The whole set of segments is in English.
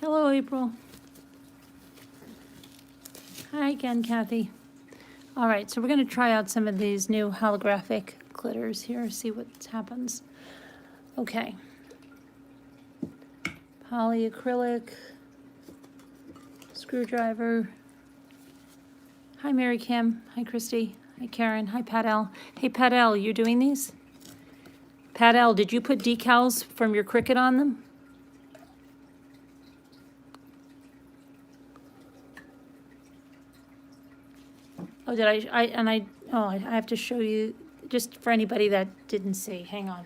Hello, April. Hi again, Kathy. All right, so we're going to try out some of these new holographic glitters here, see what happens. Okay. Polyacrylic, screwdriver. Hi, Mary Kim. Hi, Christy. Hi, Karen. Hi, Pat L. Hey, Pat L, you're doing these? Pat L, did you put decals from your Cricut on them? Oh, did I have to show you, just for anybody that didn't see. Hang on.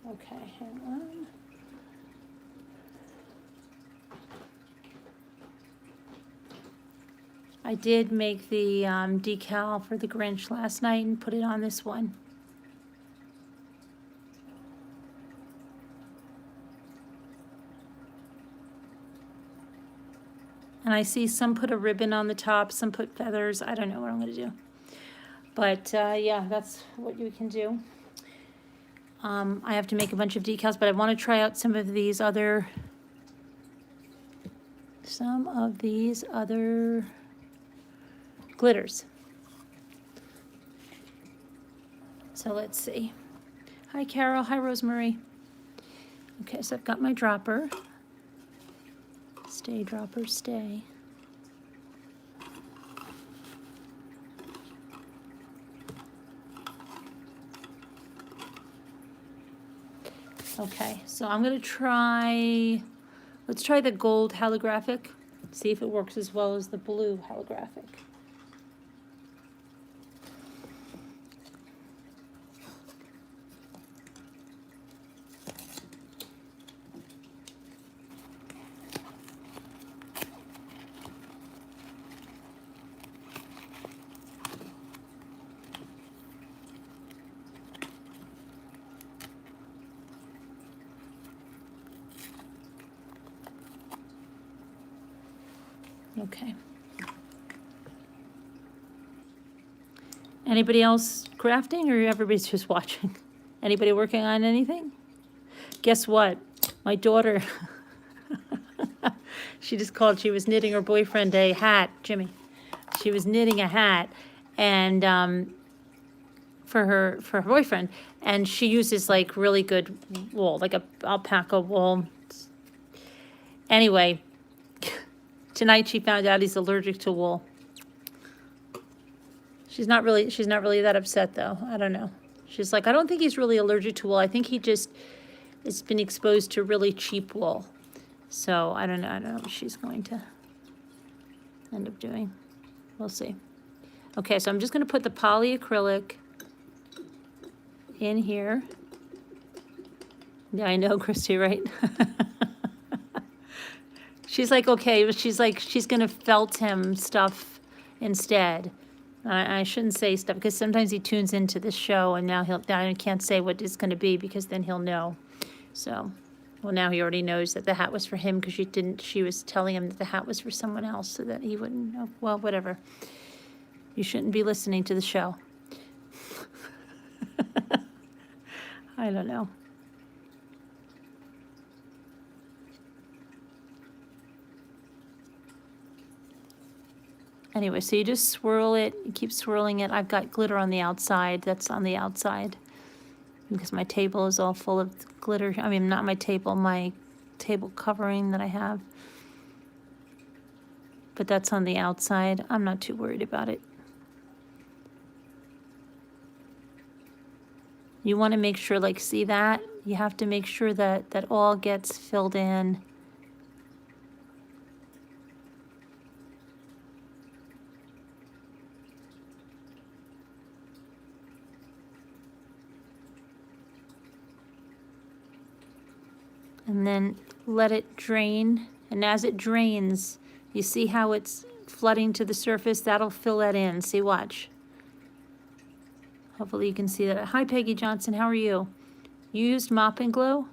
Okay, hang on. I did make the decal for the Grinch last night and put it on this one. And I see some put a ribbon on the top, some put feathers. I don't know what I'm going to do. But yeah, that's what you can do. I have to make a bunch of decals, but I want to try out some of these other glitters. So let's see. Hi, Carol. Hi, Rosemary. Okay, so I've got my dropper. Stay, dropper, stay. Okay, so I'm going to try, let's try the gold holographic, see if it works as well as the blue holographic. Okay. Anybody else crafting, or everybody's just watching? Anybody working on anything? Guess what? My daughter, she just called, she was knitting her boyfriend a hat, Jimmy. She was knitting a hat, and for her boyfriend, and she uses like really good wool, like a alpaca wool. Anyway, tonight she found out he's allergic to wool. She's not really that upset though. I don't know. She's like, I don't think he's really allergic to wool. I think he just has been exposed to really cheap wool. So I don't know what she's going to end up doing. We'll see. Okay, so I'm just going to put the polyacrylic in here. Yeah, I know, Christy, right? She's like, okay, but she's like, she's going to felt him stuff instead. I shouldn't say stuff because sometimes he tunes into this show and now I can't say what it's going to be because then he'll know. So, well, now he already knows that the hat was for him because she was telling him that the hat was for someone else so that he wouldn't know. Well, whatever. You shouldn't be listening to the show. I don't know. Anyway, so you just swirl it, you keep swirling it. I've got glitter on the outside. That's on the outside because my table is all full of glitter. I mean, not my table covering that I have. But that's on the outside. I'm not too worried about it. You want to make sure, like, see that? You have to make sure that that all gets filled in. And then let it drain. And as it drains, you see how it's flooding to the surface? That'll fill that in. See, watch. Hopefully you can see that. Hi, Peggy Johnson. How are you? You used Mop and Glow?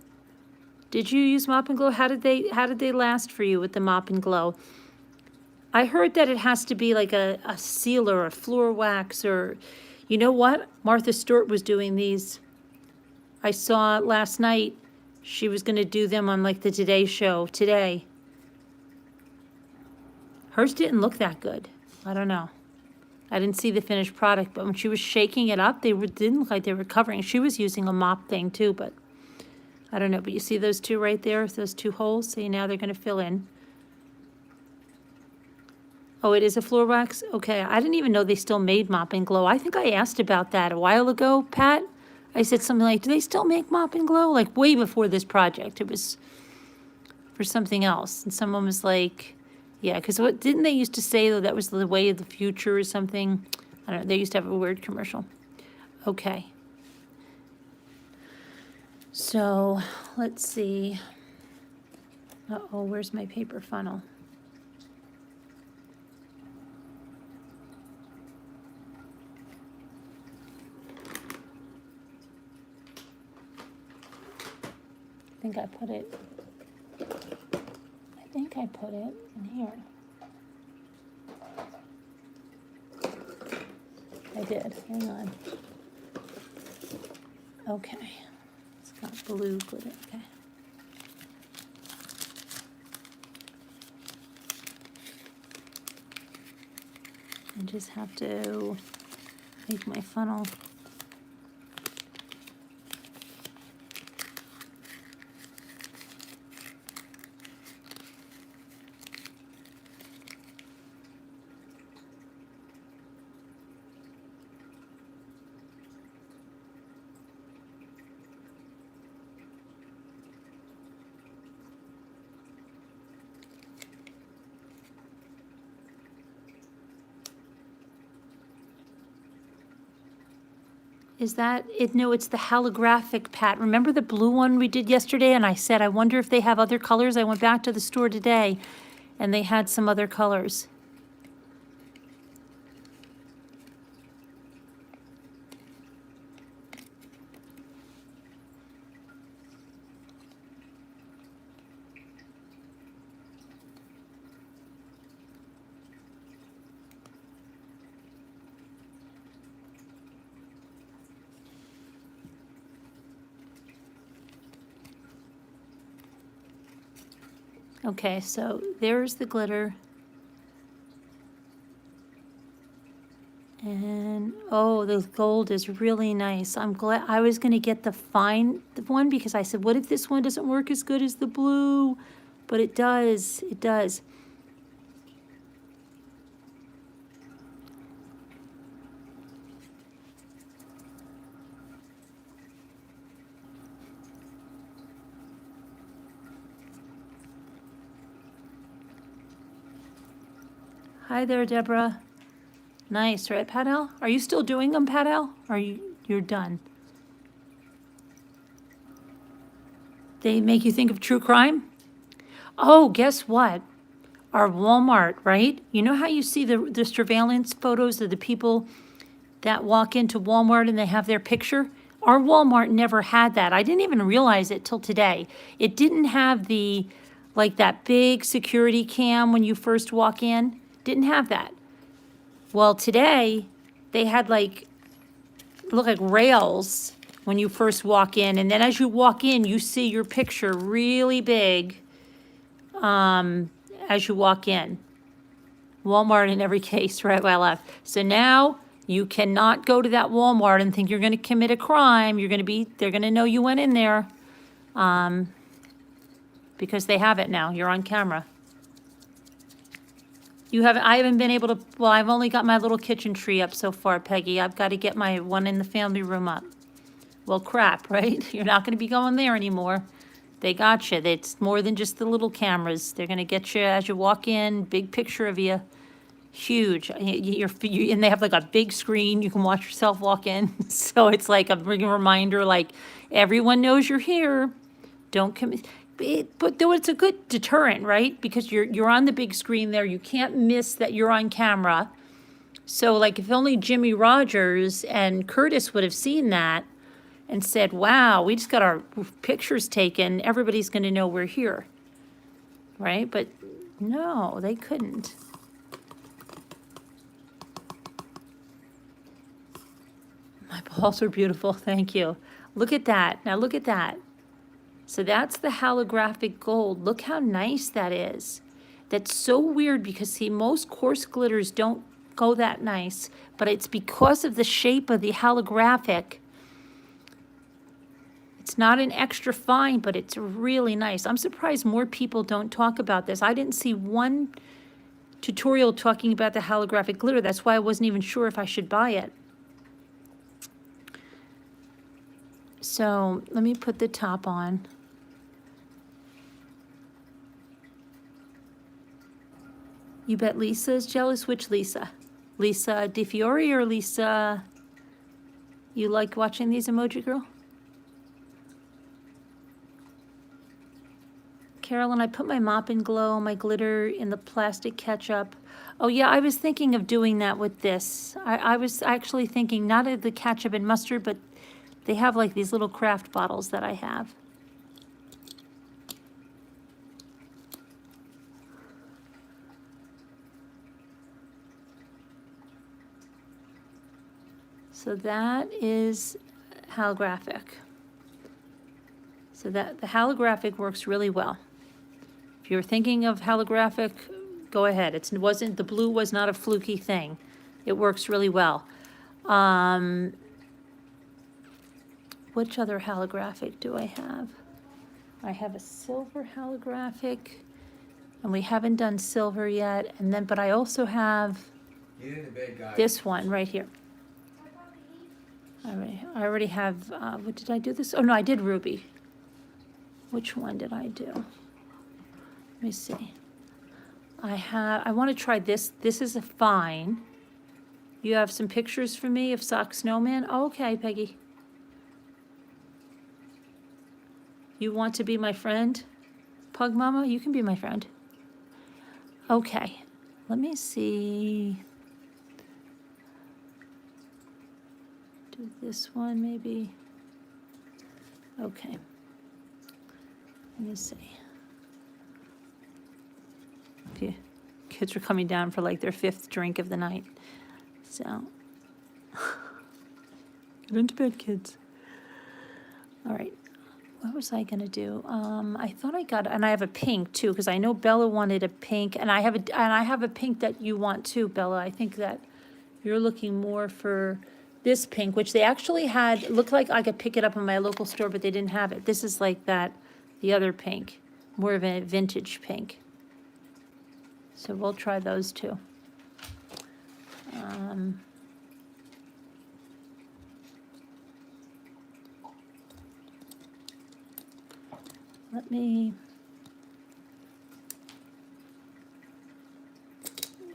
Did you use Mop and Glow? How did they last for you with the Mop and Glow? I heard that it has to be like a sealer, a floor wax, or, you know what? Martha Stewart was doing these. I saw last night she was going to do them on like the Today Show today. Hers didn't look that good. I don't know. I didn't see the finished product, but when she was shaking it up, didn't look like they were covering. She was using a mop thing too, but I don't know. But you see those two right there, those two holes? See, now they're going to fill in. Oh, it is a floor wax? Okay, I didn't even know they still made Mop and Glow. I think I asked about that a while ago, Pat. I said something like, do they still make Mop and Glow? Like way before this project. It was for something else. And someone was like, yeah, because what didn't they used to say, though, that was the way of the future or something? I don't know. They used to have a weird commercial. Okay. So let's see. Uh-oh, where's my paper funnel? I think I put it in here. I did. Hang on. Okay. It's got blue glitter. Okay. I just have to make my funnel. Is that it? No, it's the holographic, Pat. Remember the blue one we did yesterday? And I said, I wonder if they have other colors. I went back to the store today and they had some other colors. Okay, so there's the glitter. And, oh, the gold is really nice. I'm glad I was going to get the fine one because I said, what if this one doesn't work as good as the blue? But it does. It does. Hi there, Deborah. Nice, right, Pat-El? Are you still doing them, Pat-El? Or you're done? They make you think of true crime? Oh, guess what? Our Walmart, right? You know how you see the surveillance photos of the people that walk into Walmart and they have their picture? Our Walmart never had that. I didn't even realize it till today. It didn't have like that big security cam when you first walk in. Didn't have that. Well, today they had look like rails when you first walk in, and then as you walk in, you see your picture really big as you walk in. Walmart in every case, right by left. So now you cannot go to that Walmart and think you're going to commit a crime. They're going to know you went in there because they have it now. You're on camera. I haven't been able to, well, I've only got my little kitchen tree up so far, Peggy. I've got to get my one in the family room up. Well, crap, right? You're not going to be going there anymore. They got you. It's more than just the little cameras. They're going to get you as you walk in, big picture of you. Huge. And they have like a big screen. You can watch yourself walk in. So it's like a reminder, like everyone knows you're here. Don't commit. But though it's a good deterrent, right? Because you're on the big screen there. You can't miss that you're on camera. So like if only Jimmy Rogers and Curtis would have seen that and said, wow, we just got our pictures taken. Everybody's going to know we're here, right? But no, they couldn't. My balls are beautiful, thank you. Look at that, now look at that. So that's the holographic gold. Look how nice that is. That's so weird because, see, most coarse glitters don't go that nice, but it's because of the shape of the holographic. It's not an extra fine, but it's really nice. I'm surprised more people don't talk about this. I didn't see one tutorial talking about the holographic glitter. That's why I wasn't even sure if I should buy it. So let me put the top on. You bet Lisa's jealous? Which Lisa? Lisa DeFiore or Lisa? You like watching these, Emoji Girl? Carolyn, I put my Mop and Glow, my glitter in the plastic ketchup. Oh yeah, I was thinking of doing that with this. I was actually thinking not of the ketchup and mustard, but they have like these little craft bottles that I have. So that is holographic. So that the holographic works really well. If you're thinking of holographic, go ahead. The blue was not a fluky thing. It works really well. Which other holographic do I have? I have a silver holographic, and we haven't done silver yet. And then, but I also have this one right here. All right, I already have, what did I do this? Oh no, I did ruby. Which one did I do? Let me see. I want to try this. This is a fine. You have some pictures for me of Sock Snowman? Oh, okay, Peggy. You want to be my friend? Pug Mama, you can be my friend. Okay, let me see. Do this one maybe. Okay. Let me see. Okay. Kids are coming down for like their 5th drink of the night. So, get into bed, kids. All right. What was I gonna do? I thought I got, and I have a pink too, because I know Bella wanted a pink, and I have a pink that you want too, Bella. I think that you're looking more for this pink, which they actually had. It looked like I could pick it up in my local store, but they didn't have it. This is like that, the other pink, more of a vintage pink. So we'll try those too. Let me,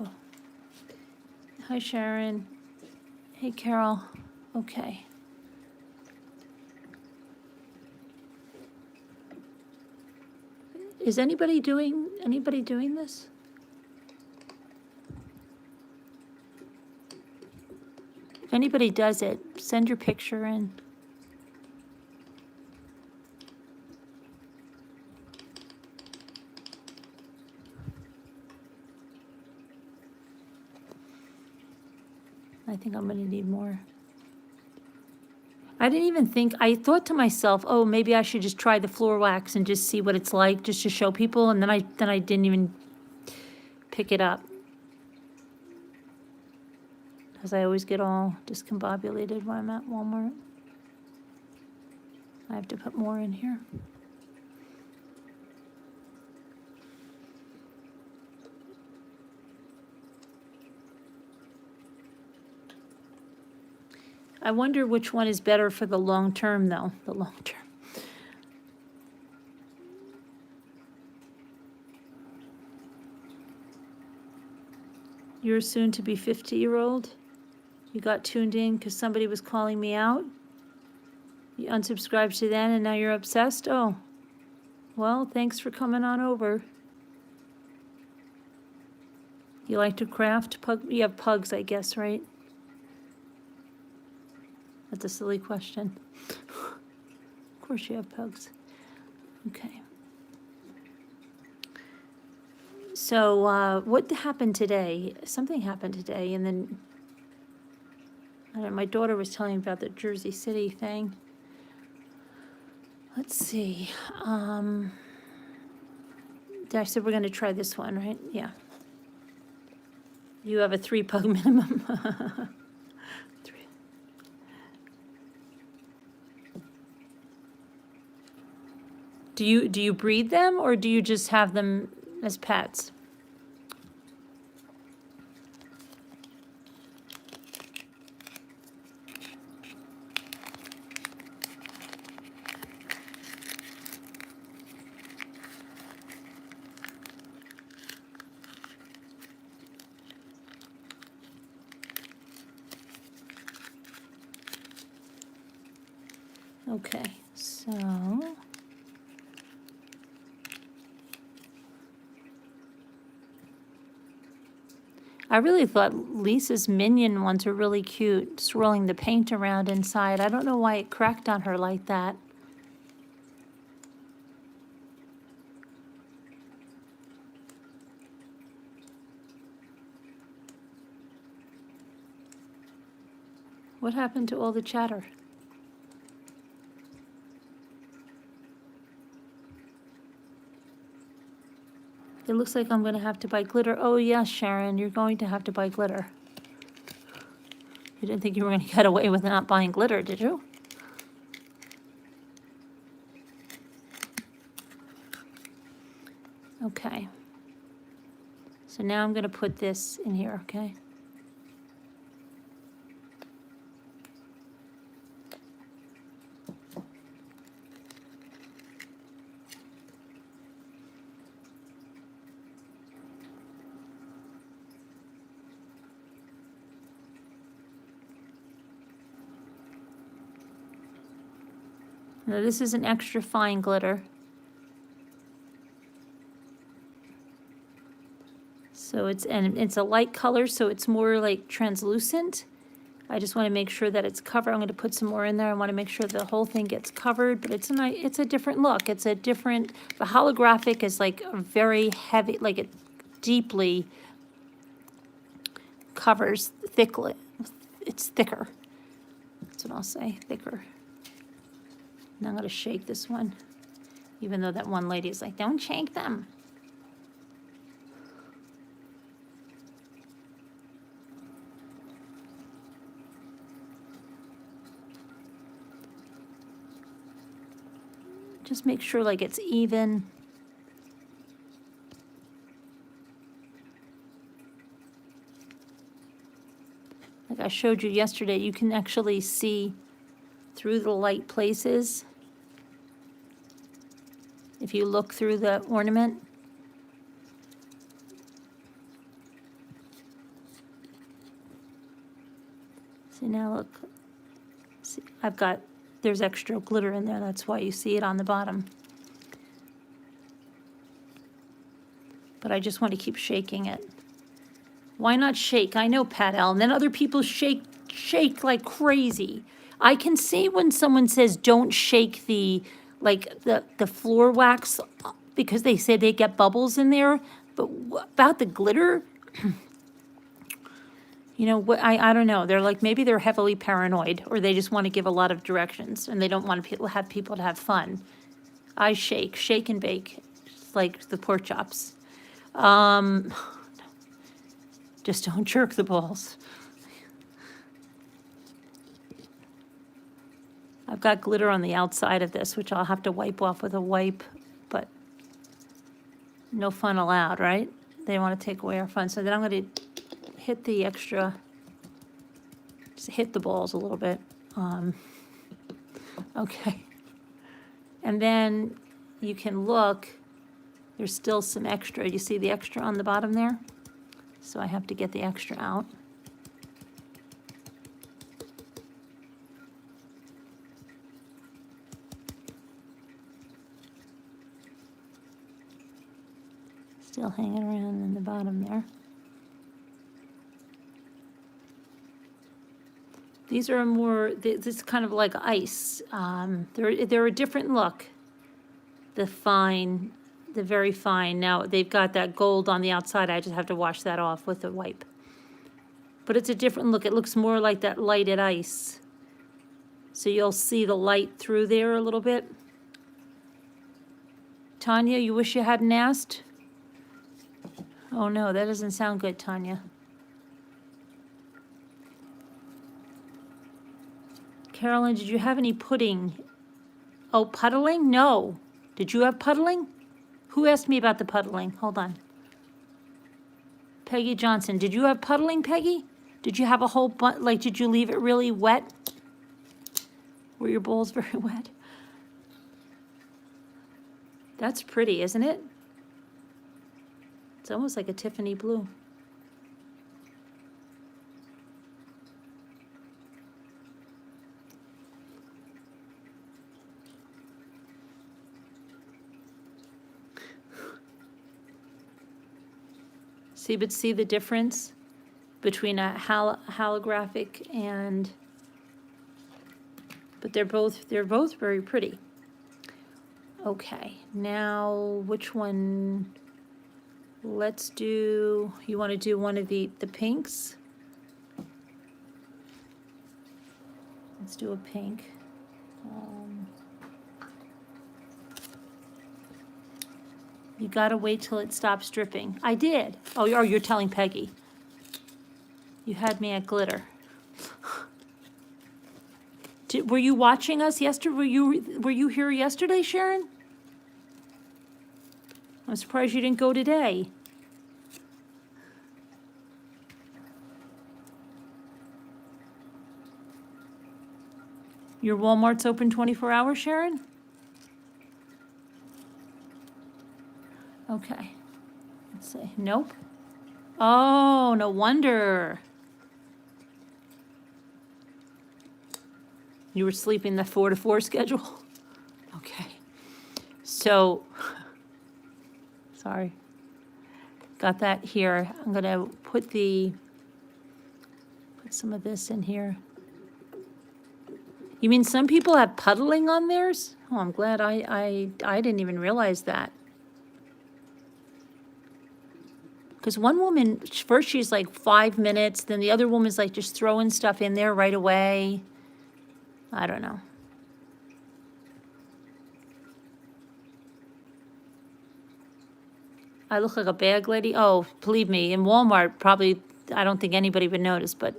oh. Hi Sharon. Hey Carol. Okay. Is anybody doing this? If anybody does it, send your picture in. I think I'm gonna need more. I didn't even think, I thought to myself, oh, maybe I should just try the floor wax and just see what it's like, just to show people, and then I didn't even pick it up. Because I always get all discombobulated when I'm at Walmart. I have to put more in here. I wonder which one is better for the long term, though, the long term. You're soon to be 50-year-old. You got tuned in because somebody was calling me out. You unsubscribed to then and now you're obsessed? Oh, well, thanks for coming on over. You like to craft? You have pugs, I guess, right? That's a silly question. Of course you have pugs. Okay. So what happened today? Something happened today, and then I don't know, my daughter was telling me about the Jersey City thing. Let's see. I said we're going to try this one, right? Yeah. You have a 3-pug minimum. Three. Do you breed them, or do you just have them as pets? Okay, so I really thought Lisa's minion ones were really cute, swirling the paint around inside. I don't know why it cracked on her like that. What happened to all the chatter? It looks like I'm going to have to buy glitter. Oh, yes, Sharon, you're going to have to buy glitter. You didn't think you were going to get away with not buying glitter, did you? Okay. So now I'm going to put this in here, okay? Now this is an extra fine glitter. So it's a light color, so it's more like translucent. I just want to make sure that it's covered. I'm going to put some more in there. I want to make sure the whole thing gets covered, but it's a different look. It's a different, the holographic is like a very heavy, like it deeply covers thickly. It's thicker. That's what I'll say, thicker. Now I'm going to shake this one, even though that one lady is like, don't shake them. Just make sure like it's even. Like I showed you yesterday, you can actually see through the light places if you look through the ornament. See now, look. See, there's extra glitter in there. That's why you see it on the bottom. But I just want to keep shaking it. Why not shake? I know, Pat L. And then other people shake like crazy. I can see when someone says don't shake the floor wax because they say they get bubbles in there. But about the glitter, you know, I don't know. They're like, maybe they're heavily paranoid, or they just want to give a lot of directions and they don't want to have people to have fun. I shake and bake, like the pork chops. Just don't jerk the balls. I've got glitter on the outside of this, which I'll have to wipe off with a wipe, but no fun allowed, right? They want to take away our fun. So then I'm going to hit the extra, just hit the balls a little bit. Okay. And then you can look, there's still some extra. You see the extra on the bottom there? So I have to get the extra out. Still hanging around in the bottom there. These are more, this is kind of like ice. They're a different look. The very fine. Now they've got that gold on the outside. I just have to wash that off with a wipe. But it's a different look. It looks more like that lighted ice. So you'll see the light through there a little bit. Tanya, you wish you hadn't asked? Oh no, that doesn't sound good, Tanya. Carolyn, did you have any pudding? Oh, puddling? No. Did you have puddling? Who asked me about the puddling? Hold on. Peggy Johnson, did you have puddling, Peggy? Did you have a whole bunch, like, did you leave it really wet? Were your bowls very wet? That's pretty, isn't it? It's almost like a Tiffany blue. See the difference between a holographic and, but they're both very pretty. Okay, now which one? Let's do, you want to do one of the pinks? Let's do a pink. You gotta wait till it stops dripping. I did. Oh, you're telling Peggy. You had me at glitter. Were you watching us yesterday? Were you here yesterday, Sharon? I'm surprised you didn't go today. Your Walmart's open 24 hours, Sharon? Okay. Let's see. Nope. Oh, no wonder. You were sleeping the 4 to 4 schedule? Okay. So, sorry. Got that here. I'm going to put some of this in here. You mean some people have puddling on theirs? Oh, I'm glad I didn't even realize that. Because one woman, first she's like 5 minutes, then the other woman's like just throwing stuff in there right away. I don't know. I look like a bag lady? Oh, believe me, in Walmart, probably, I don't think anybody would notice, but.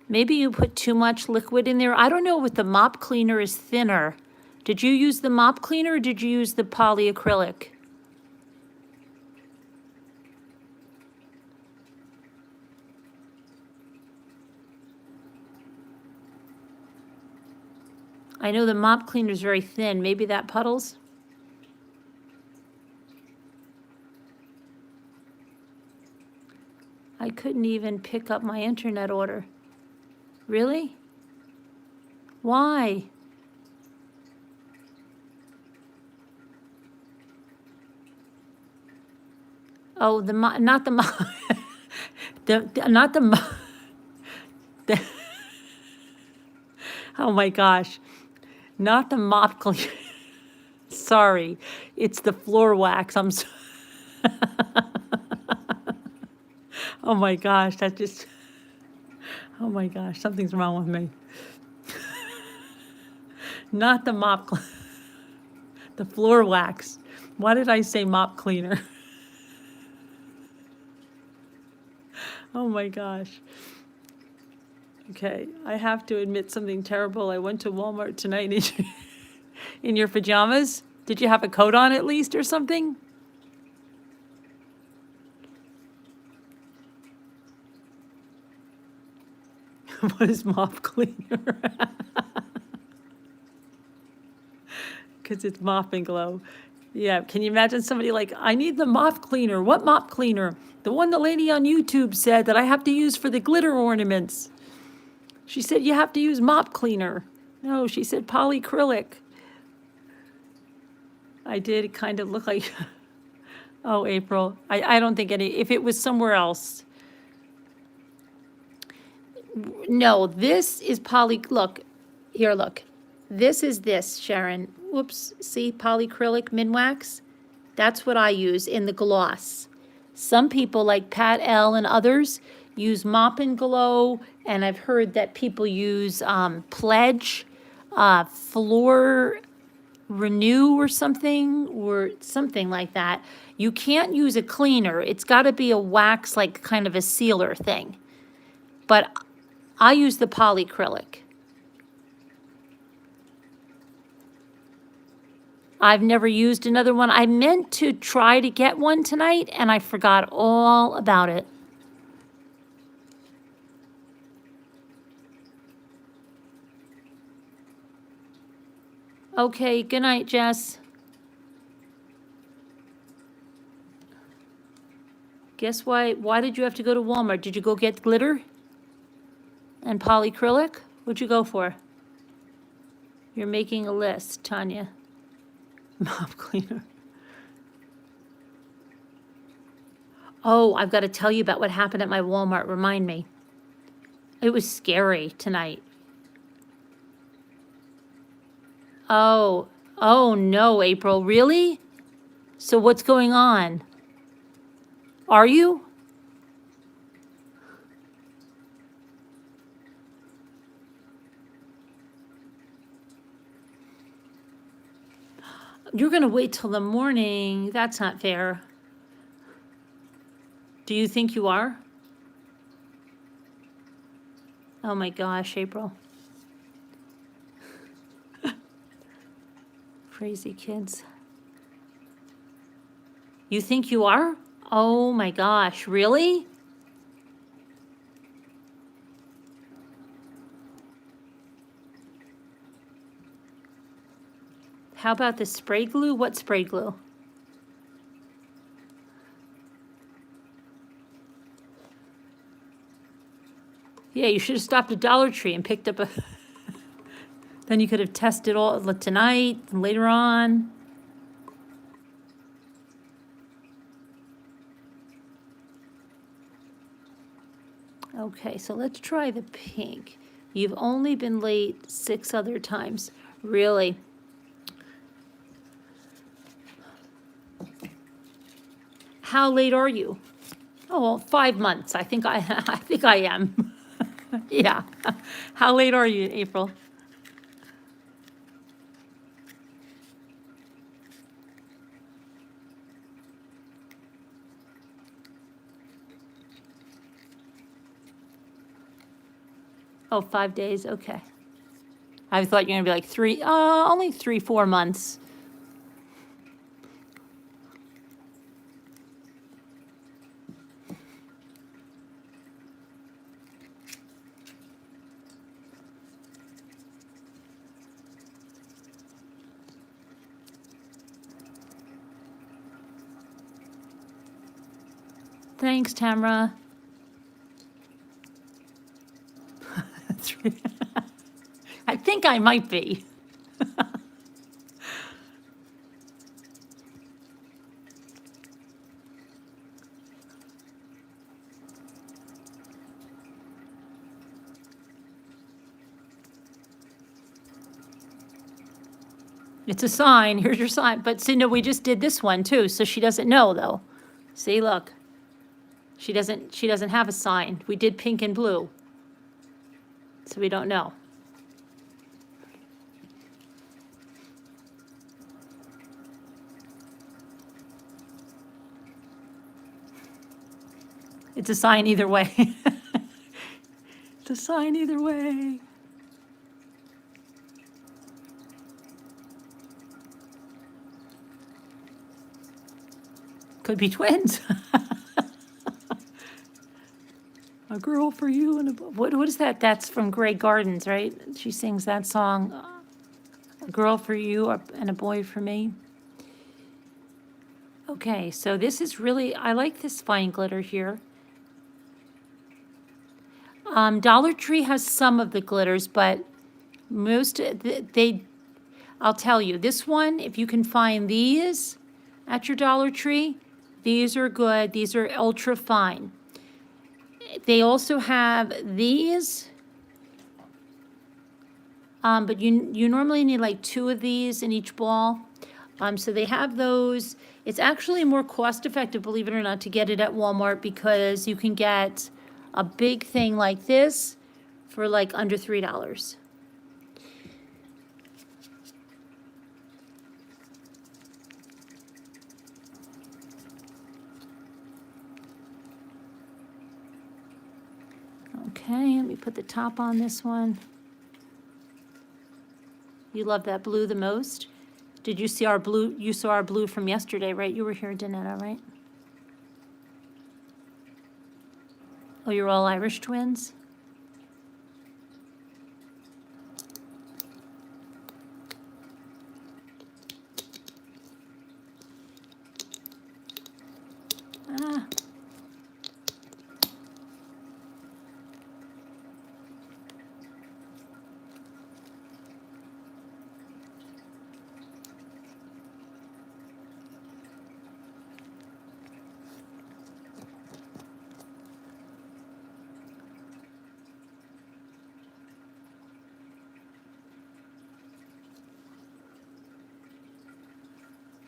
Maybe you put too much liquid in there. I don't know if the mop cleaner is thinner. Did you use the mop cleaner or did you use the polyacrylic? I know the mop cleaner is very thin. Maybe that puddles? I couldn't even pick up my internet order. Really? Why? Oh, not the not the oh my gosh, not the mop cleaner. Sorry, it's the floor wax. I'm so oh my gosh, that just, oh my gosh, something's wrong with me. Not the the floor wax. Why did I say mop cleaner? Oh my gosh. Okay, I have to admit something terrible. I went to Walmart tonight in your pajamas. Did you have a coat on at least or something? What is mop cleaner? Because it's mopping glow. Yeah, can you imagine somebody like, I need the mop cleaner. What mop cleaner? The one the lady on YouTube said that I have to use for the glitter ornaments. She said you have to use mop cleaner. No, she said polyacrylic. I did kind of look like, oh, April. I don't think if it was somewhere else. No, this is look, Here, look. This is this, Sharon. Whoops, see, polyacrylic Minwax? That's what I use in the gloss. Some people like Pat L and others use Mop and Glow, and I've heard that people use Pledge, Floor Renew or something like that. You can't use a cleaner. It's got to be a wax, like kind of a sealer thing. But I use the polyacrylic. I've never used another one. I meant to try to get one tonight, and I forgot all about it. Okay, good night, Jess. Guess why did you have to go to Walmart? Did you go get glitter and polyacrylic? What'd you go for? You're making a list, Tanya. Mop cleaner. Oh, I've got to tell you about what happened at my Walmart. Remind me. It was scary tonight. Oh no, April, really? So what's going on? Are you? You're going to wait till the morning. That's not fair. Do you think you are? Oh my gosh, April. Crazy kids. You think you are? Oh my gosh, really? How about the spray glue? What spray glue? Yeah, you should have stopped at Dollar Tree and picked up a... Then you could have tested all tonight and later on. Okay, so let's try the pink. You've only been late 6 other times. Really? How late are you? Oh, well, 5 months. I think I am. Yeah. How late are you, April? Oh, 5 days, okay. I thought you were gonna be like only 3-4 months. Thanks, Tamara. I think I might be. It's a sign. Here's your sign. But see, no, we just did this one too, so she doesn't know though. See, look. She doesn't have a sign. We did pink and blue. So we don't know. It's a sign either way. It's a sign either way. Could be twins. A girl for you and a what is that? That's from Grey Gardens, right? She sings that song. A girl for you and a boy for me. Okay, so this is really, I like this fine glitter here. Dollar Tree has some of the glitters, but most, I'll tell you, this one, if you can find these at your Dollar Tree, these are good. These are ultra fine. They also have these. but you normally need like 2 of these in each ball. So they have those. It's actually more cost effective, believe it or not, to get it at Walmart because you can get a big thing like this for like under $3. Okay, let me put the top on this one. You love that blue the most? Did you see our blue? You saw our blue from yesterday, right? You were here, Danetta, right? Oh, you're all Irish twins? Ah.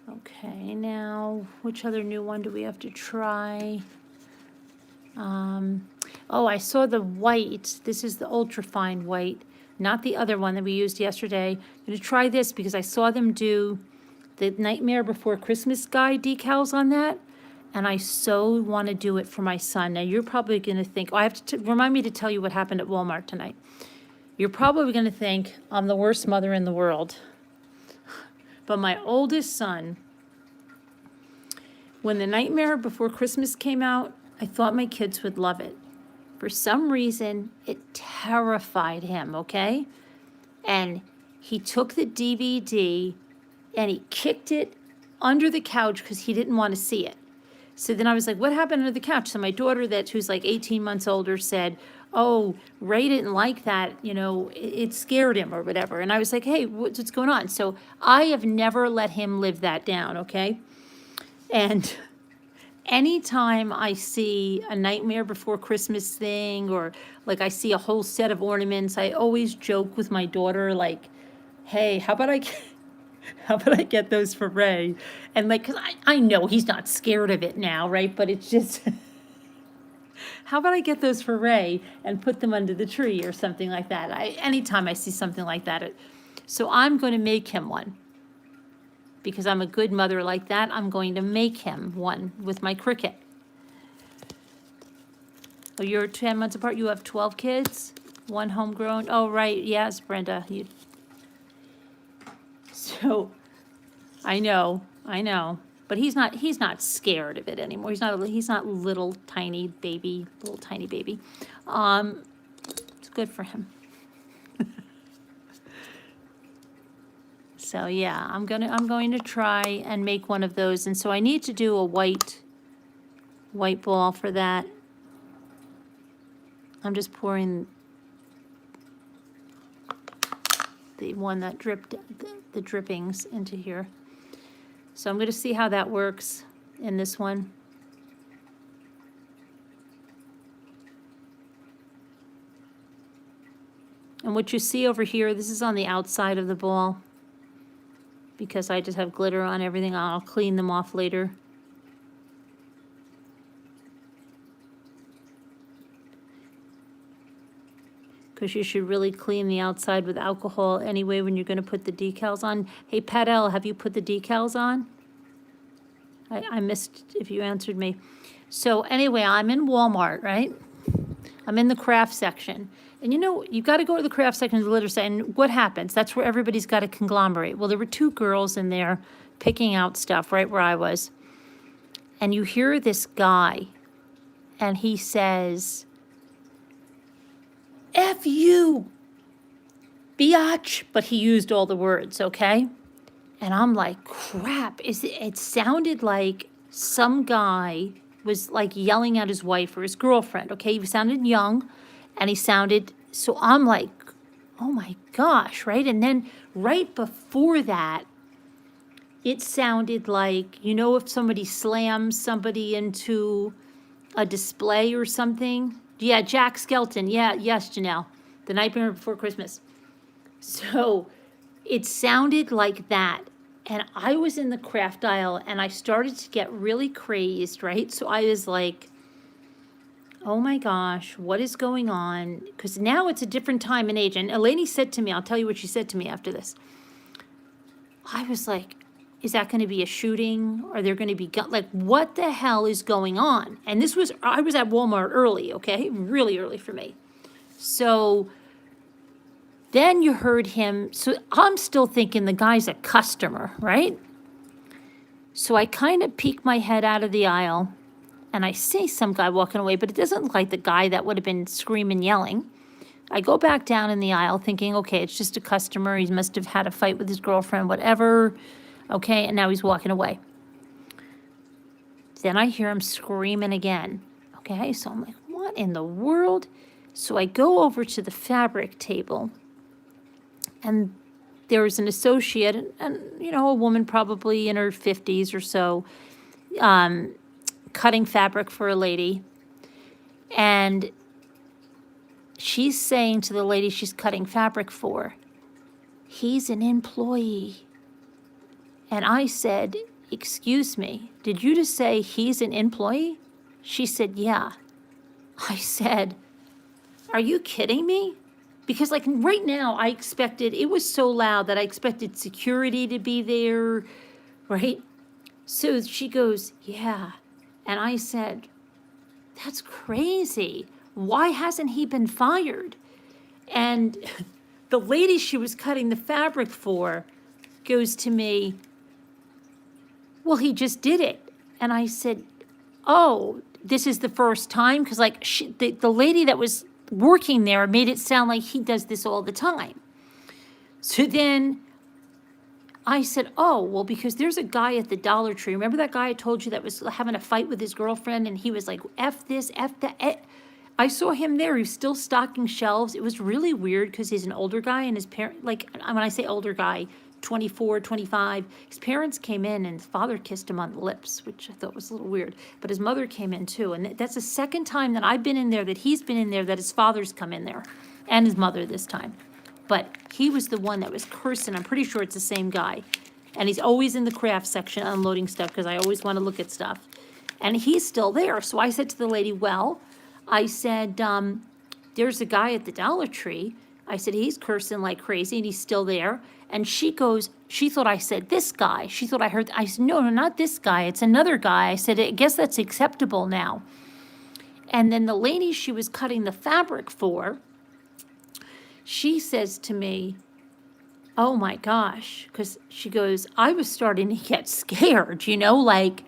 Okay, now, which other new one do we have to try? Oh, I saw the white. This is the ultra fine white, not the other one that we used yesterday. I'm going to try this because I saw them do the Nightmare Before Christmas guy decals on that, and I so want to do it for my son. Now, you're probably going to think, oh, I have to remind me to tell you what happened at Walmart tonight. You're probably going to think I'm the worst mother in the world. But my oldest son, when the Nightmare Before Christmas came out, I thought my kids would love it. For some reason, it terrified him, okay? And he took the DVD and he kicked it under the couch because he didn't want to see it. So then I was like, what happened under the couch? So my daughter, who's like 18 months older, said, oh, Ray didn't like that, it scared him or whatever. And I was like, hey, what's going on? So I have never let him live that down, okay? And anytime I see a Nightmare Before Christmas thing or like I see a whole set of ornaments, I always joke with my daughter like, hey, how about I get those for Ray? And like, because I know he's not scared of it now, right? But it's just, how about I get those for Ray and put them under the tree or something like that? Anytime I see something like that. So I'm going to make him one. Because I'm a good mother like that, I'm going to make him one with my Cricut. Oh, you're 10 months apart. You have 12 kids? One homegrown? Oh, right. Yes, Brenda. So, I know. But he's not scared of it anymore. He's not little tiny baby. It's good for him. So yeah, I'm going to try and make one of those. And so I need to do a white ball for that. I'm just pouring the one that dripped, the drippings into here. So I'm going to see how that works in this one. And what you see over here, this is on the outside of the ball, because I just have glitter on everything. I'll clean them off later. Because you should really clean the outside with alcohol anyway when you're going to put the decals on. Hey, Pat L, have you put the decals on? I missed if you answered me. So anyway, I'm in Walmart, right? I'm in the craft section. And you've got to go to the craft section of the glitter set. And what happens? That's where everybody's got to conglomerate. Well, there were two girls in there picking out stuff right where I was. And you hear this guy, and he says, F you, biatch. But he used all the words, okay? And I'm like, crap. It sounded like some guy was like yelling at his wife or his girlfriend, okay? He sounded young. And he sounded, so I'm like, oh my gosh, right? And then right before that, it sounded like, if somebody slams somebody into a display or something. Yeah, Jack Skelton. Yeah, yes, Janelle. The Nightmare Before Christmas. So it sounded like that. And I was in the craft aisle and I started to get really crazed, right? So I was like, oh my gosh, what is going on? Because now it's a different time and age. And Eleni said to me, I'll tell you what she said to me after this. I was like, is that going to be a shooting? Are there going to be like, what the hell is going on? And I was at Walmart early, okay? Really early for me. So then you heard him. So I'm still thinking the guy's a customer, right? So I kind of peek my head out of the aisle and I see some guy walking away, but it doesn't look like the guy that would have been screaming, yelling. I go back down in the aisle thinking, okay, it's just a customer. He must have had a fight with his girlfriend, whatever. Okay, and now he's walking away. Then I hear him screaming again. Okay, so I'm like, what in the world? So I go over to the fabric table, and there's an associate, and a woman probably in her 50s or so, cutting fabric for a lady. And she's saying to the lady she's cutting fabric for, he's an employee. And I said, excuse me, did you just say he's an employee? She said, yeah. I said, are you kidding me? Because like right now it was so loud that I expected security to be there, right? So she goes, yeah. And I said, that's crazy. Why hasn't he been fired? And the lady she was cutting the fabric for goes to me, well, he just did it. And I said, oh, this is the first time? Because like the lady that was working there made it sound like he does this all the time. So then I said, oh, well, because there's a guy at the Dollar Tree. Remember that guy I told you that was having a fight with his girlfriend? And he was like, F this, F that. F. I saw him there. He was still stocking shelves. It was really weird because he's an older guy and his parent, like when I say older guy, 24, 25. His parents came in and his father kissed him on the lips, which I thought was a little weird. But his mother came in too. And that's the second time that I've been in there, that he's been in there, that his father's come in there. And his mother this time. But he was the one that was cursing. I'm pretty sure it's the same guy. And he's always in the craft section unloading stuff because I always want to look at stuff. And he's still there. So I said to the lady, well, I said, there's a guy at the Dollar Tree. I said, he's cursing like crazy and he's still there. And she goes, she thought I said this guy. She thought I heard, I said, no, not this guy. It's another guy. I said, I guess that's acceptable now. And then the lady she was cutting the fabric for, she says to me, oh my gosh, because she goes, I was starting to get scared, like,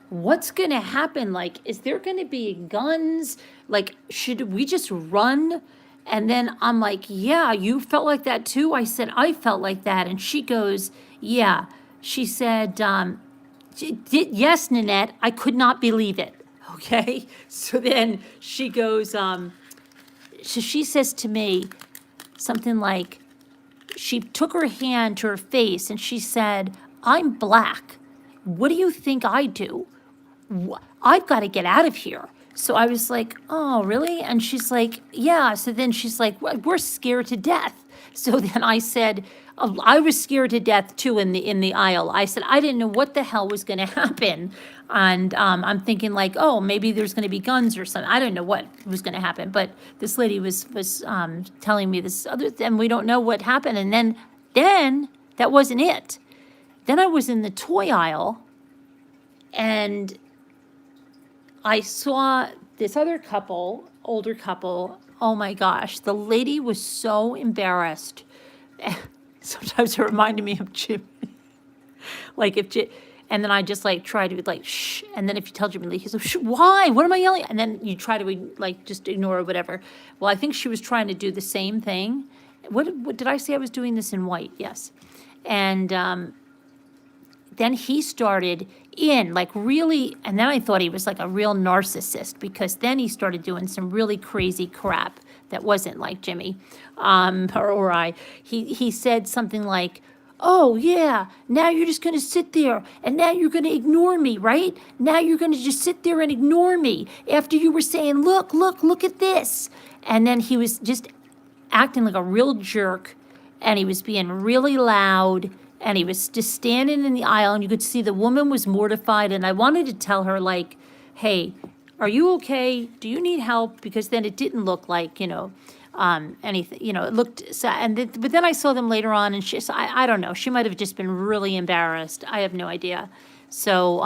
what's going to happen? Like, is there going to be guns? Like, should we just run? And then I'm like, yeah, you felt like that too? I said, I felt like that. And she goes, yeah. She said, yes, Nanette, I could not believe it. Okay. So then she goes, so she says to me something like, she took her hand to her face and she said, I'm black. What do you think I do? I've got to get out of here. So I was like, oh, really? And she's like, yeah. So then she's like, we're scared to death. So then I said, oh, I was scared to death too in the aisle. I said, I didn't know what the hell was going to happen. And I'm thinking like, oh, maybe there's going to be guns or something. I don't know what was going to happen. But this lady was telling me this other thing. We don't know what happened. And then that wasn't it. Then I was in the toy aisle and I saw this other couple, older couple. Oh my gosh, the lady was so embarrassed. Sometimes it reminded me of Jimmy. Like and then I just like try to like shh, and then if you tell Jimmy, he's like, shh, why? What am I yelling? And then you try to like just ignore or whatever. Well, I think she was trying to do the same thing. What did I say? I was doing this in white, yes. And then he started in like really, and then I thought he was like a real narcissist because then he started doing some really crazy crap that wasn't like Jimmy or I. He said something like, oh yeah, now you're just going to sit there and now you're going to ignore me, right? Now you're going to just sit there and ignore me after you were saying, look at this. And then he was just acting like a real jerk. and he was being really loud, and he was just standing in the aisle, and you could see the woman was mortified, and I wanted to tell her, like, hey, are you okay? Do you need help? Because then it didn't look like, anything, it looked sad. And but then I saw them later on, and so I don't know, she might have just been really embarrassed. I have no idea. So,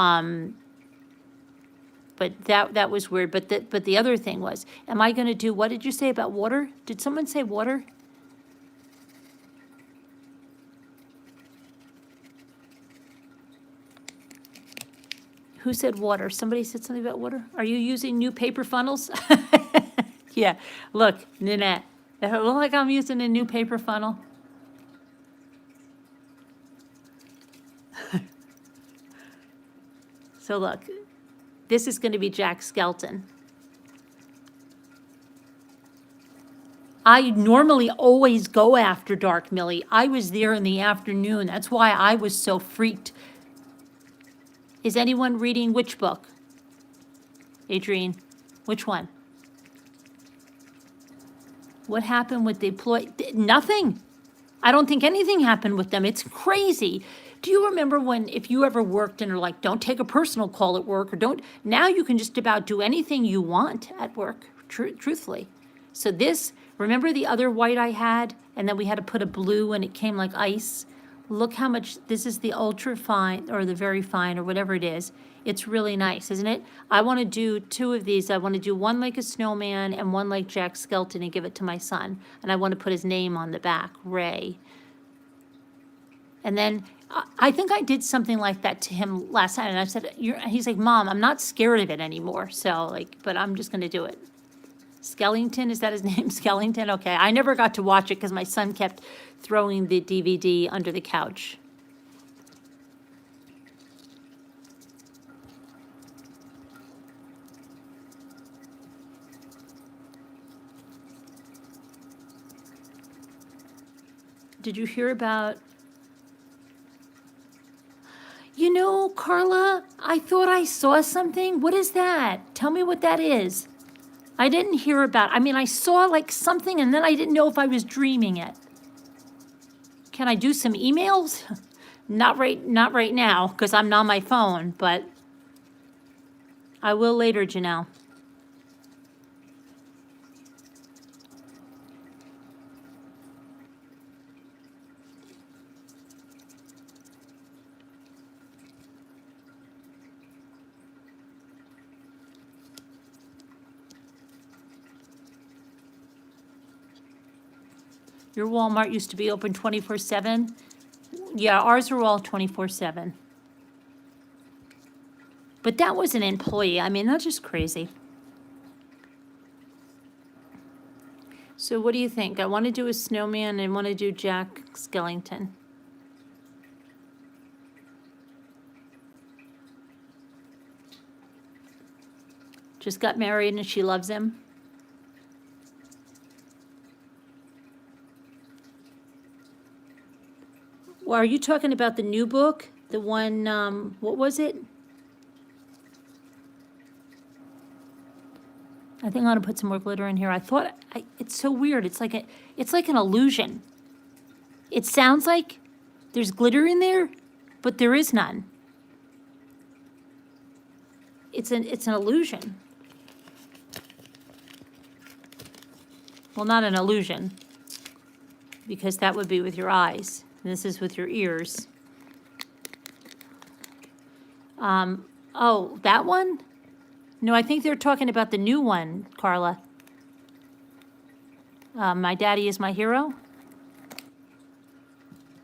but that was weird. But the other thing was, am I going to do, what did you say about water? Did someone say water? Who said water? Somebody said something about water? Are you using new paper funnels? Yeah, look, Nanette, it look like I'm using a new paper funnel. So look, this is going to be Jack Skelton. I normally always go after dark, Millie. I was there in the afternoon. That's why I was so freaked. Is anyone reading which book? Adrienne, which one? What happened with the employee? Nothing. I don't think anything happened with them. It's crazy. Do you remember when, if you ever worked and are like, don't take a personal call at work, or don't, now you can just about do anything you want at work, truthfully. So this, remember the other white I had, and then we had to put a blue and it came like ice? Look how much, this is the ultra fine, or the very fine, or whatever it is. It's really nice, isn't it? I want to do 2 of these. I want to do one like a snowman and one like Jack Skelton and give it to my son. And I want to put his name on the back, Ray. And then I think I did something like that to him last night. And I said, he's like, Mom, I'm not scared of it anymore. So but I'm just going to do it. Skellington, is that his name? Skellington? Okay. I never got to watch it because my son kept throwing the DVD under the couch. Did you hear about, Carla, I thought I saw something. What is that? Tell me what that is. I didn't hear about, I saw like something and then I didn't know if I was dreaming it. Can I do some emails? Not right now, because I'm not on my phone, but I will later, Janelle. Your Walmart used to be open 24/7? Yeah, ours are all 24/7. But that was an employee. That's just crazy. So what do you think? I want to do a snowman and want to do Jack Skellington. Just got married and she loves him. Well, are you talking about the new book? The one, what was it? I think I'm gonna put some more glitter in here. It's so weird. It's like an illusion. It sounds like there's glitter in there, but there is none. It's an illusion. Well, not an illusion, because that would be with your eyes. This is with your ears. Oh, that one? No, I think they're talking about the new one, Carla. My Daddy is My Hero.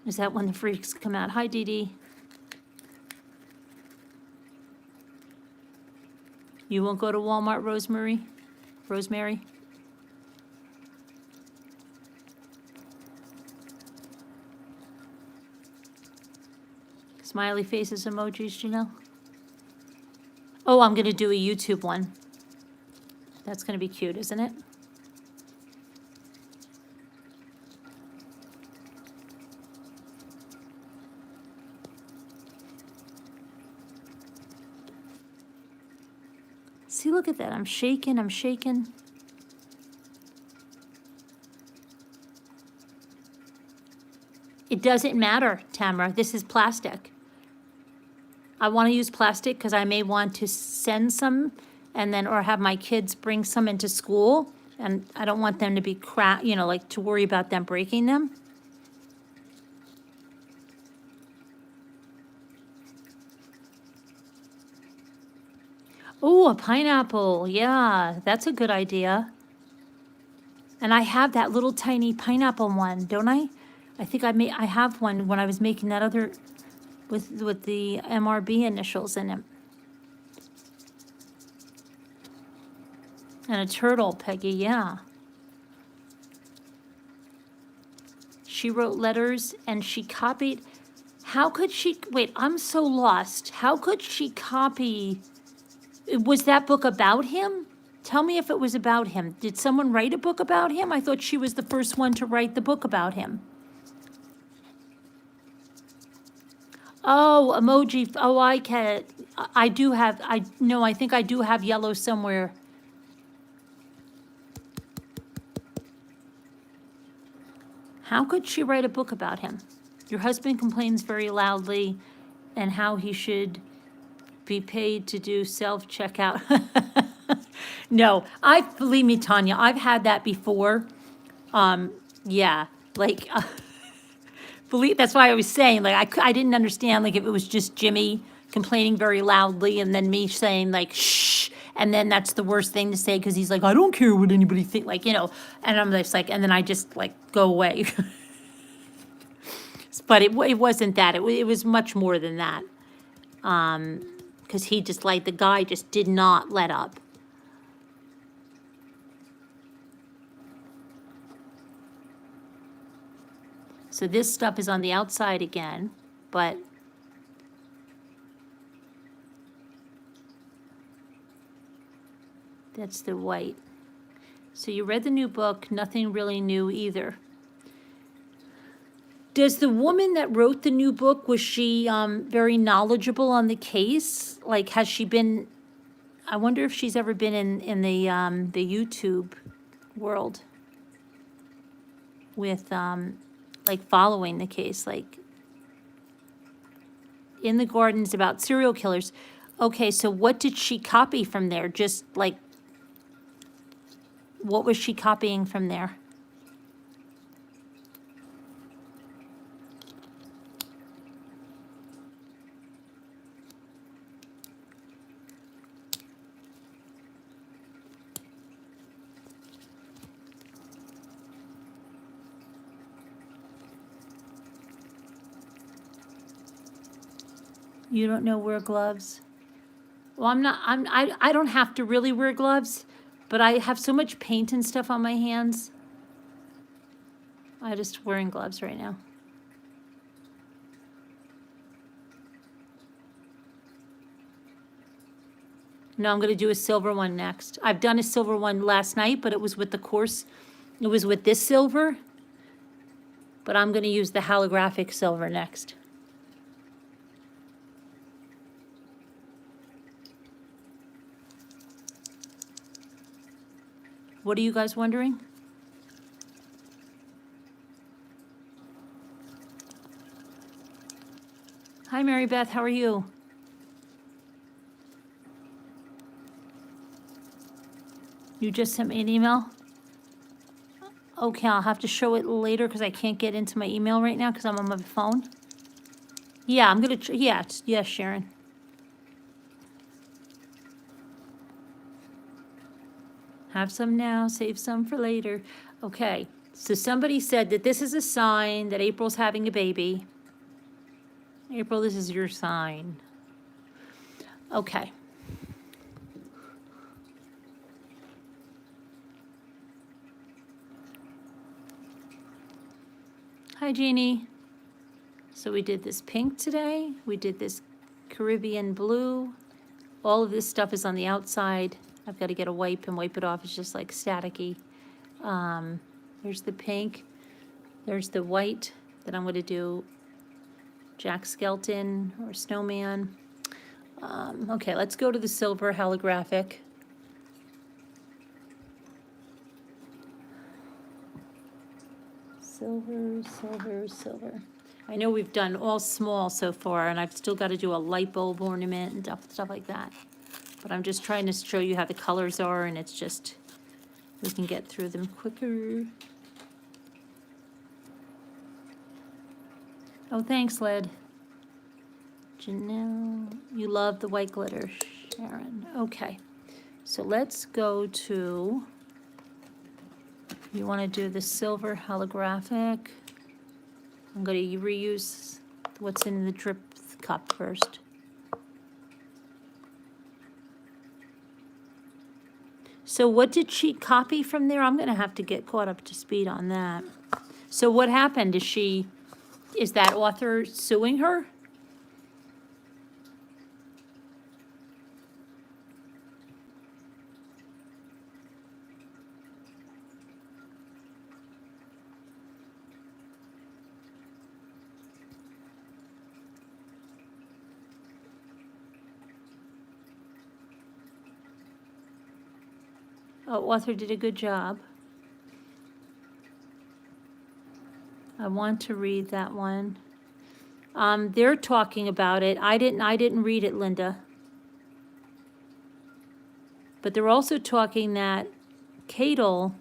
Is that when the freaks come out? Hi, Dee Dee. You won't go to Walmart, Rosemary? Smiley faces emojis, Janelle. Oh, I'm going to do a YouTube one. That's going to be cute, isn't it? See, look at that. I'm shaking. doesn't matter, Tamara. This is plastic. I want to use plastic because I may want to send some and then, or have my kids bring some into school. And I don't want them to be like to worry about them breaking them. Oh, a pineapple. Yeah, that's a good idea. And I have that little tiny pineapple one, don't I? I think I have one when I was making that other with the MRB initials in it. And a turtle, Peggy, yeah. She wrote letters and she copied. How could she, wait, I'm so lost. How could she copy? Was that book about him? Tell me if it was about him. Did someone write a book about him? I thought she was the first one to write the book about him. Oh, emoji. Oh, I can. I do have, I think I do have yellow somewhere. How could she write a book about him? Your husband complains very loudly and how he should be paid to do self-checkout. No, believe me, Tanya, I've had that before. Yeah, like, that's why I was saying, like, I didn't understand, like, if it was just Jimmy complaining very loudly and then me saying, like, shh, and then that's the worst thing to say because he's like, I don't care what anybody think, like, and I'm just like, and then I just, like, go away. But it wasn't that. It was much more than that. Because he just, like, the guy just did not let up. So this stuff is on the outside again, but that's the white. So you read the new book, nothing really new either. Does the woman that wrote the new book, was she very knowledgeable on the case? Like, has she been, I wonder if she's ever been in the YouTube world with, like, following the case, like, In the Gardens about serial killers. Okay, so what did she copy from there? Just, like, what was she copying from there? You don't know wear gloves? Well, I don't have to really wear gloves, but I have so much paint and stuff on my hands. I'm just wearing gloves right now. No, I'm gonna do a silver one next. I've done a silver one last night, but it was with the course, it was with this silver, but I'm gonna use the holographic silver next. What are you guys wondering? Hi, Mary Beth, how are you? You just sent me an email? Okay, I'll have to show it later because I can't get into my email right now because I'm on my phone. Yeah, I'm gonna, yes, Sharon. Have some now, save some for later. Okay, so somebody said that this is a sign that April's having a baby. April, this is your sign. Okay. Hi, Jeannie. So we did this pink today. We did this Caribbean blue. All of this stuff is on the outside. I've got to get a wipe and wipe it off. It's just like staticky. There's the pink. There's the white that I'm going to do Jack Skeleton or Snowman. Okay, let's go to the silver holographic. Silver, silver, silver. I know we've done all small so far, and I've still got to do a light bulb ornament and stuff like that. But I'm just trying to show you how the colors are, and it's just, we can get through them quicker. Oh, thanks, Led. Janelle, you love the white glitter, Sharon. Okay, so let's go to, you want to do the silver holographic. I'm going to reuse what's in the drip cup first. So what did she copy from there? I'm going to have to get caught up to speed on that. So what happened? Is that author suing her? Oh, author did a good job. I want to read that one. They're talking about it. I didn't read it, Linda. But they're also talking that Cadle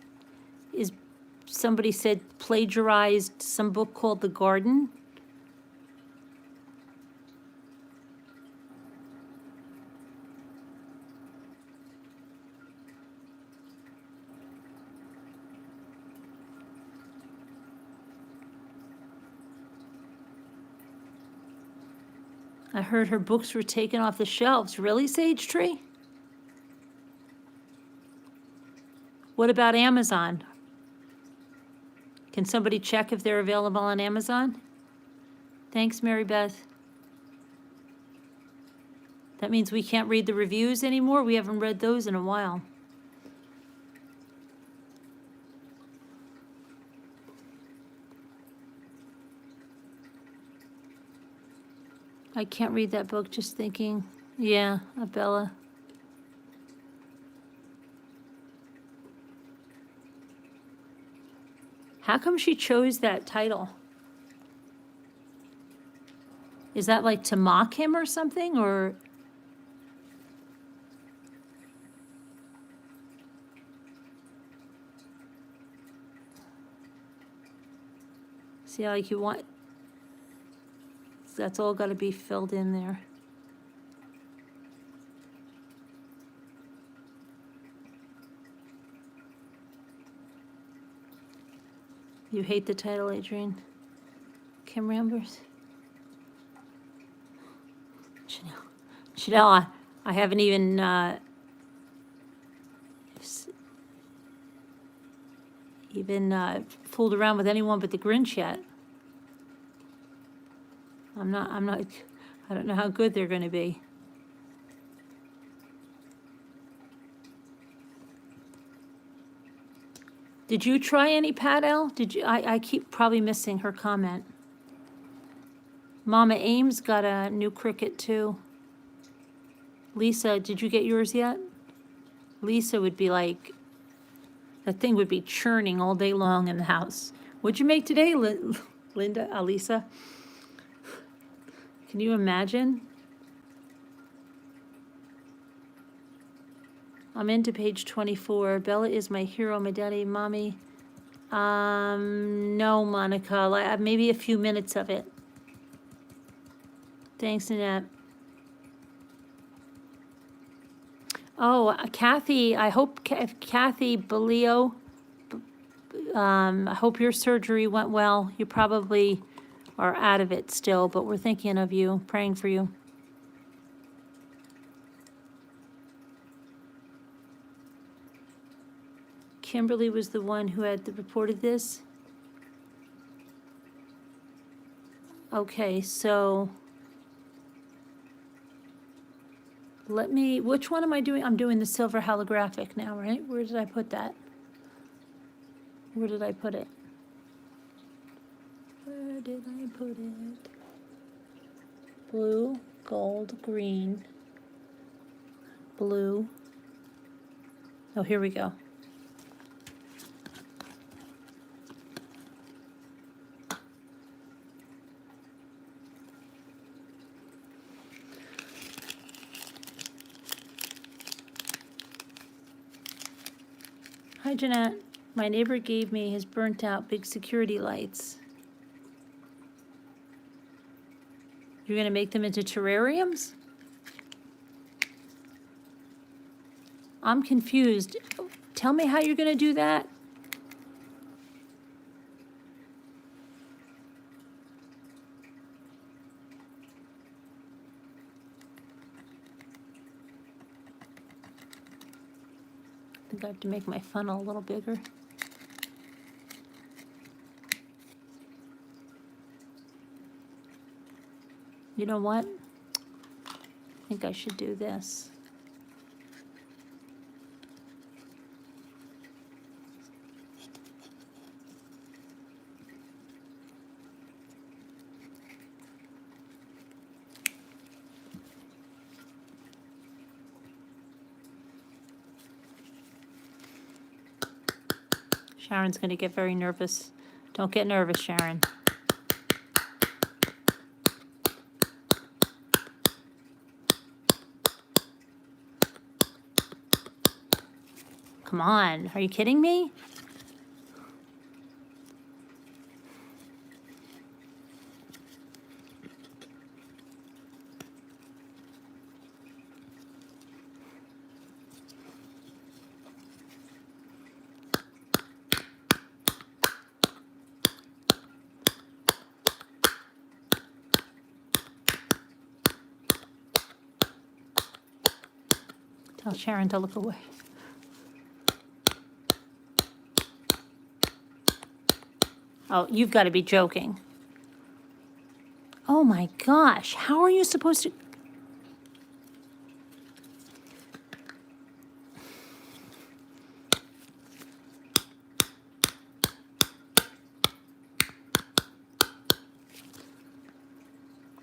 is, somebody said, plagiarized some book called The Garden. I heard her books were taken off the shelves. Really, Sage Tree? What about Amazon? Can somebody check if they're available on Amazon? Thanks, Mary Beth. That means we can't read the reviews anymore? We haven't read those in a while. I can't read that book, just thinking. Yeah, Bella. How come she chose that title? Is that like to mock him or something, or? See, like you want, that's all got to be filled in there. You hate the title, Adrienne. Kim Rambers. Chanel, I haven't even fooled around with anyone but the Grinch yet. I don't know how good they're going to be. Did you try any Pat L? Did you? I keep probably missing her comment. Mama Ames got a new Cricut too. Lisa, did you get yours yet? Lisa would be like, that thing would be churning all day long in the house. What'd you make today, Linda, Lisa? Can you imagine? I'm into page 24. Bella is my hero, my daddy, mommy. No, Monica, maybe a few minutes of it. Thanks, Nanette. Oh, Kathy, I hope, Kathy Belio, I hope your surgery went well. You probably are out of it still, but we're thinking of you, praying for you. Kimberly was the one who had reported this. Okay, so which one am I doing? I'm doing the silver holographic now, right? Where did I put that? Where did I put it? Where did I put it? Blue, gold, green, blue. Oh, here we go. Hi, Jeanette. My neighbor gave me his burnt out big security lights. You're going to make them into terrariums? I'm confused. Tell me how you're going to do that. I think I have to make my funnel a little bigger. You know what? I think I should do this. Sharon's going to get very nervous. Don't get nervous, Sharon. Come on, are you kidding me? Tell Sharon to look away. Oh, you've got to be joking. Oh my gosh, how are you supposed to?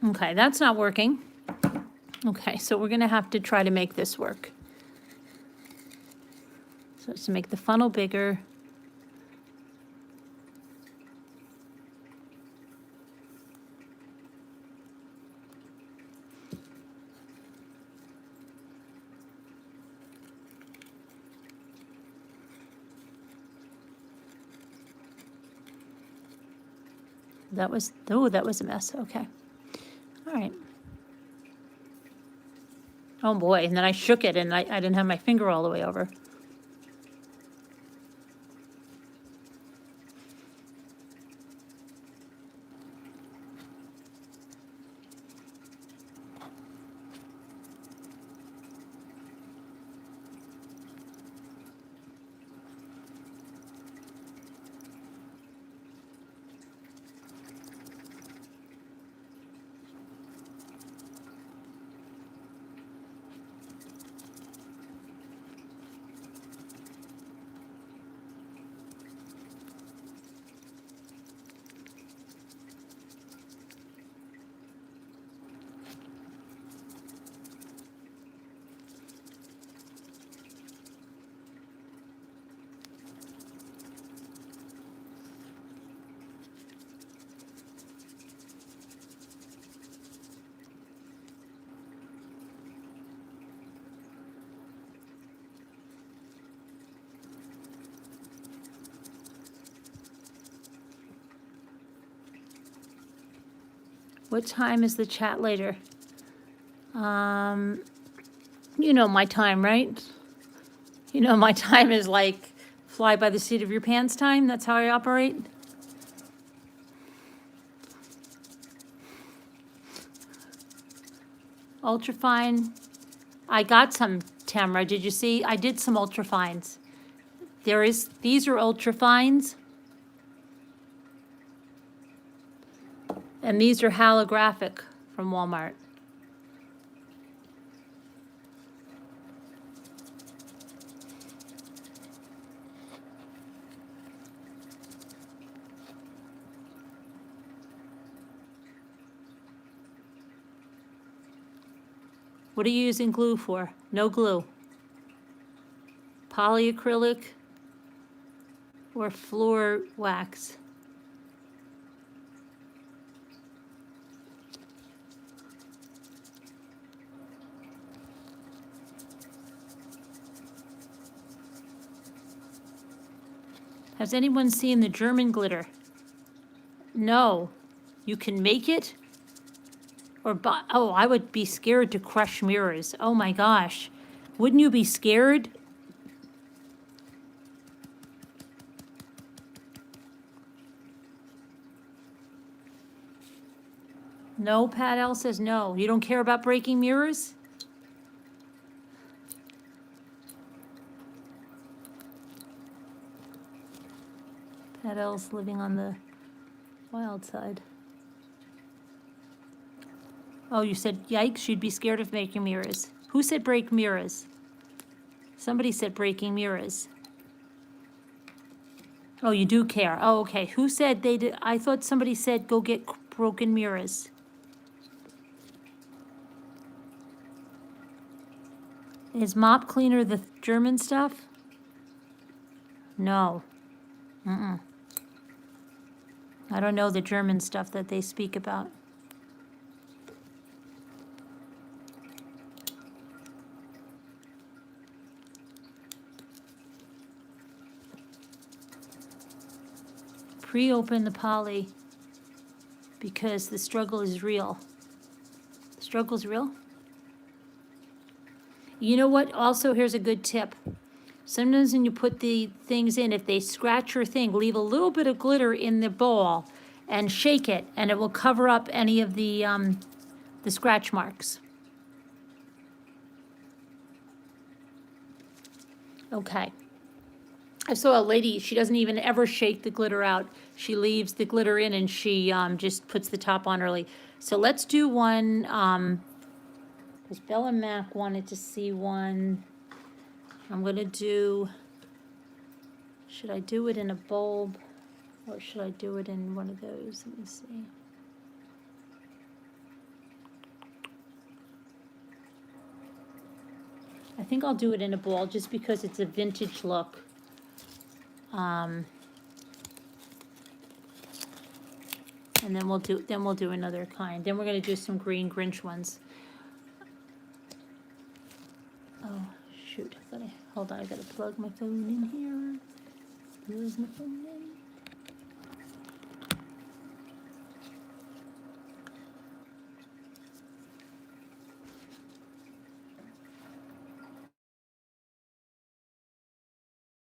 Okay, that's not working. Okay, so we're going to have to try to make this work. So to make the funnel bigger. That was a mess. Okay. All right. Oh boy, and then I shook it and I didn't have my finger all the way over. What time is the chat later? You know my time, right? You know my time is like fly by the seat of your pants time. That's how I operate. Ultrafine. I got some, Tamara. Did you see? I did some ultrafines. These are ultrafines. And these are holographic from Walmart. What are you using glue for? No glue. Polyacrylic or floor wax? Has anyone seen the German glitter? No. You can make it? Or buy, oh, I would be scared to crush mirrors. Oh my gosh. Wouldn't you be scared? No, Pat L says no. You don't care about breaking mirrors? Pat L's living on the wild side. Oh, you said, yikes, you'd be scared of making mirrors. Who said break mirrors? Somebody said breaking mirrors. Oh, you do care. Oh, okay. Who said they did? I thought somebody said go get broken mirrors. Is mop cleaner the German stuff? No. I don't know the German stuff that they speak about. Pre-open the poly because the struggle is real. The struggle's real? You know what? Also, here's a good tip. Sometimes when you put the things in, if they scratch your thing, leave a little bit of glitter in the bowl and shake it, and it will cover up any of the scratch marks. Okay. I saw a lady, she doesn't even ever shake the glitter out. She leaves the glitter in and she just puts the top on early. So let's do one, because Bella Mac wanted to see one. I'm gonna do, should I do it in a bulb or should I do it in one of those? Let me see. I think I'll do it in a ball just because it's a vintage look. And then we'll do another kind. Then we're gonna do some green Grinch ones. Oh shoot! Hold on. I gotta plug my phone in here. Where's my phone in?